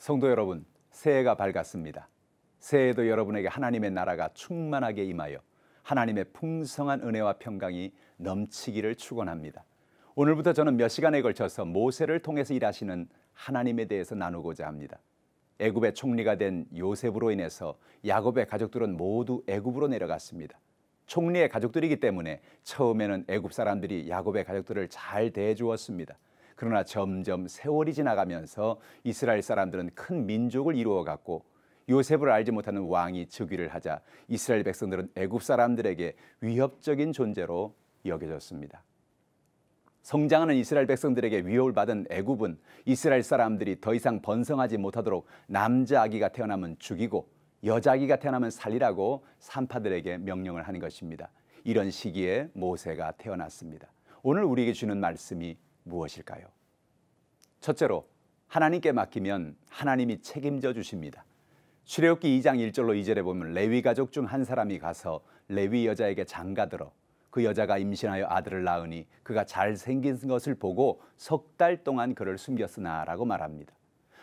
성도 여러분, 새해가 밝았습니다. 새해에도 여러분에게 하나님의 나라가 충만하게 임하여 하나님의 풍성한 은혜와 평강이 넘치기를 축원합니다. 오늘부터 저는 몇 시간에 걸쳐서 모세를 통해서 일하시는 하나님에 대해서 나누고자 합니다. 애굽의 총리가 된 요셉으로 인해서 야곱의 가족들은 모두 애굽으로 내려갔습니다. 총리의 가족들이기 때문에 처음에는 애굽 사람들이 야곱의 가족들을 잘 대해주었습니다. 그러나 점점 세월이 지나가면서 이스라엘 사람들은 큰 민족을 이루어갔고 요셉을 알지 못하는 왕이 즉위를 하자 이스라엘 백성들은 애굽 사람들에게 위협적인 존재로 여겨졌습니다. 성장하는 이스라엘 백성들에게 위협을 받은 애굽은 이스라엘 사람들이 더 이상 번성하지 못하도록 남자 아기가 태어나면 죽이고 여자 아기가 태어나면 살리라고 산파들에게 명령을 하는 것입니다. 이런 시기에 모세가 태어났습니다. 오늘 우리에게 주는 말씀이 무엇일까요? 첫째로, 하나님께 맡기면 하나님이 책임져 주십니다. 출애굽기 2장 1절로 2절에 보면 레위 가족 중 한 사람이 가서 레위 여자에게 장가들어 그 여자가 임신하여 아들을 낳으니 그가 잘생긴 것을 보고 석 달 동안 그를 숨겼으나 라고 말합니다.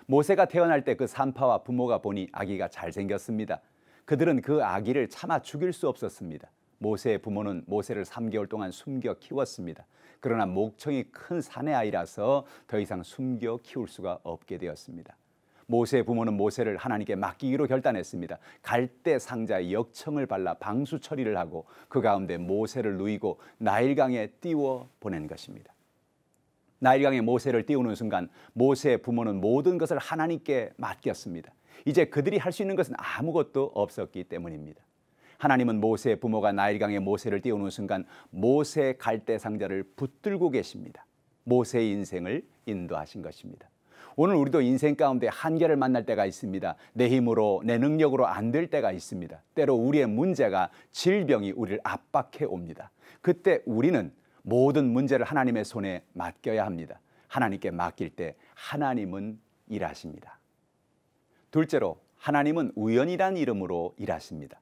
모세가 태어날 때 그 산파와 부모가 보니 아기가 잘생겼습니다. 그들은 그 아기를 차마 죽일 수 없었습니다. 모세의 부모는 모세를 3개월 동안 숨겨 키웠습니다. 그러나 목청이 큰 사내 아이라서 더 이상 숨겨 키울 수가 없게 되었습니다. 모세의 부모는 모세를 하나님께 맡기기로 결단했습니다. 갈대 상자에 역청을 발라 방수 처리를 하고 그 가운데 모세를 누이고 나일강에 띄워 보낸 것입니다. 나일강에 모세를 띄우는 순간 모세의 부모는 모든 것을 하나님께 맡겼습니다. 이제 그들이 할 수 있는 것은 아무것도 없었기 때문입니다. 하나님은 모세의 부모가 나일강에 모세를 띄우는 순간 모세의 갈대 상자를 붙들고 계십니다. 모세의 인생을 인도하신 것입니다. 오늘 우리도 인생 가운데 한계를 만날 때가 있습니다. 내 힘으로 내 능력으로 안 될 때가 있습니다. 때로 우리의 문제가 질병이 우리를 압박해 옵니다. 그때 우리는 모든 문제를 하나님의 손에 맡겨야 합니다. 하나님께 맡길 때 하나님은 일하십니다. 둘째로, 하나님은 우연이란 이름으로 일하십니다.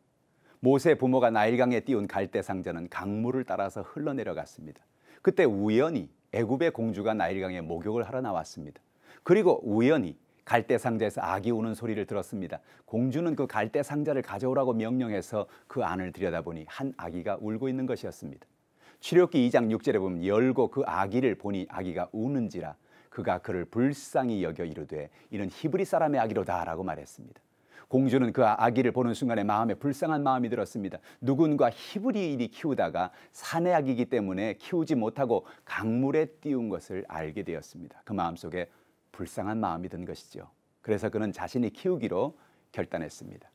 모세 부모가 나일강에 띄운 갈대 상자는 강물을 따라서 흘러내려갔습니다. 그때 우연히 애굽의 공주가 나일강에 목욕을 하러 나왔습니다. 그리고 우연히 갈대 상자에서 아기 우는 소리를 들었습니다. 공주는 그 갈대 상자를 가져오라고 명령해서 그 안을 들여다보니 한 아기가 울고 있는 것이었습니다. 출애굽기 2장 6절에 보면 열고 그 아기를 보니 아기가 우는지라 그가 그를 불쌍히 여겨 이르되 이는 히브리 사람의 아기로다 라고 말했습니다. 공주는 그 아기를 보는 순간에 마음에 불쌍한 마음이 들었습니다. 누군가 히브리인이 키우다가 사내 아기이기 때문에 키우지 못하고 강물에 띄운 것을 알게 되었습니다. 그 마음속에 불쌍한 마음이 든 것이죠. 그래서 그는 자신이 키우기로 결단했습니다.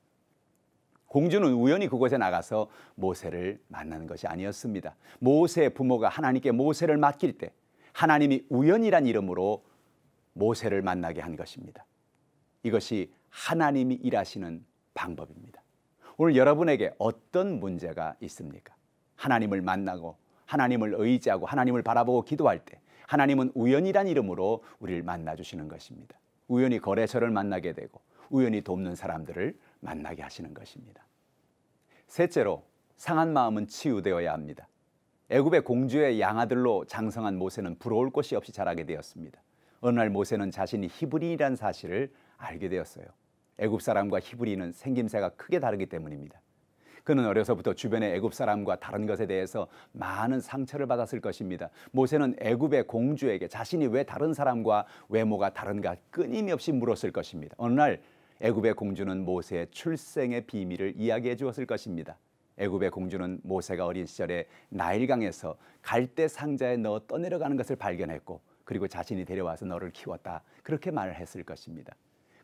공주는 우연히 그곳에 나가서 모세를 만나는 것이 아니었습니다. 모세의 부모가 하나님께 모세를 맡길 때 하나님이 우연이란 이름으로 모세를 만나게 한 것입니다. 이것이 하나님이 일하시는 방법입니다. 오늘 여러분에게 어떤 문제가 있습니까? 하나님을 만나고 하나님을 의지하고 하나님을 바라보고 기도할 때 하나님은 우연이란 이름으로 우리를 만나주시는 것입니다. 우연히 거래처를 만나게 되고 우연히 돕는 사람들을 만나게 하시는 것입니다. 셋째로, 상한 마음은 치유되어야 합니다. 애굽의 공주의 양아들로 장성한 모세는 부러울 곳이 없이 자라게 되었습니다. 어느 날 모세는 자신이 히브리인이라는 사실을 알게 되었어요. 애굽 사람과 히브리인은 생김새가 크게 다르기 때문입니다. 그는 어려서부터 주변의 애굽 사람과 다른 것에 대해서 많은 상처를 받았을 것입니다. 모세는 애굽의 공주에게 자신이 왜 다른 사람과 외모가 다른가 끊임없이 물었을 것입니다. 어느 날 애굽의 공주는 모세의 출생의 비밀을 이야기해 주었을 것입니다. 애굽의 공주는 모세가 어린 시절에 나일강에서 갈대 상자에 넣어 떠내려가는 것을 발견했고 그리고 자신이 데려와서 너를 키웠다 그렇게 말을 했을 것입니다.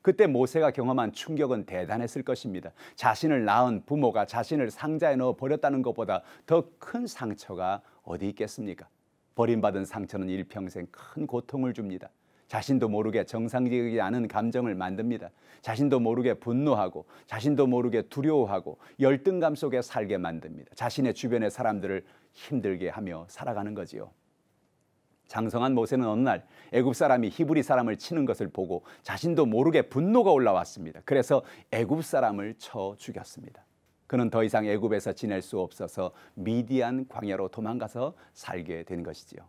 그때 모세가 경험한 충격은 대단했을 것입니다. 자신을 낳은 부모가 자신을 상자에 넣어 버렸다는 것보다 더 큰 상처가 어디 있겠습니까? 버림받은 상처는 일평생 큰 고통을 줍니다. 자신도 모르게 정상적이지 않은 감정을 만듭니다. 자신도 모르게 분노하고 자신도 모르게 두려워하고 열등감 속에 살게 만듭니다. 자신의 주변의 사람들을 힘들게 하며 살아가는 거지요. 장성한 모세는 어느 날 애굽 사람이 히브리 사람을 치는 것을 보고 자신도 모르게 분노가 올라왔습니다. 그래서 애굽 사람을 쳐 죽였습니다. 그는 더 이상 애굽에서 지낼 수 없어서 미디안 광야로 도망가서 살게 된 것이지요.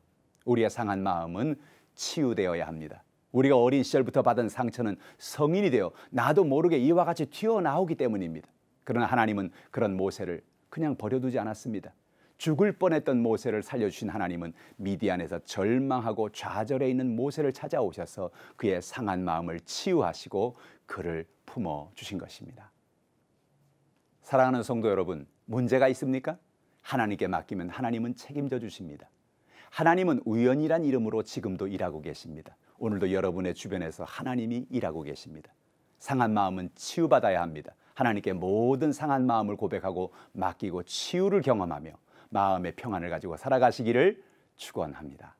우리의 상한 마음은 치유되어야 합니다. 우리가 어린 시절부터 받은 상처는 성인이 되어 나도 모르게 이와 같이 튀어나오기 때문입니다. 그러나 하나님은 그런 모세를 그냥 버려두지 않았습니다. 죽을 뻔했던 모세를 살려주신 하나님은 미디안에서 절망하고 좌절해 있는 모세를 찾아오셔서 그의 상한 마음을 치유하시고 그를 품어주신 것입니다. 사랑하는 성도 여러분, 문제가 있습니까? 하나님께 맡기면 하나님은 책임져 주십니다. 하나님은 우연이란 이름으로 지금도 일하고 계십니다. 오늘도 여러분의 주변에서 하나님이 일하고 계십니다. 상한 마음은 치유받아야 합니다. 하나님께 모든 상한 마음을 고백하고 맡기고 치유를 경험하며 마음의 평안을 가지고 살아가시기를 축원합니다.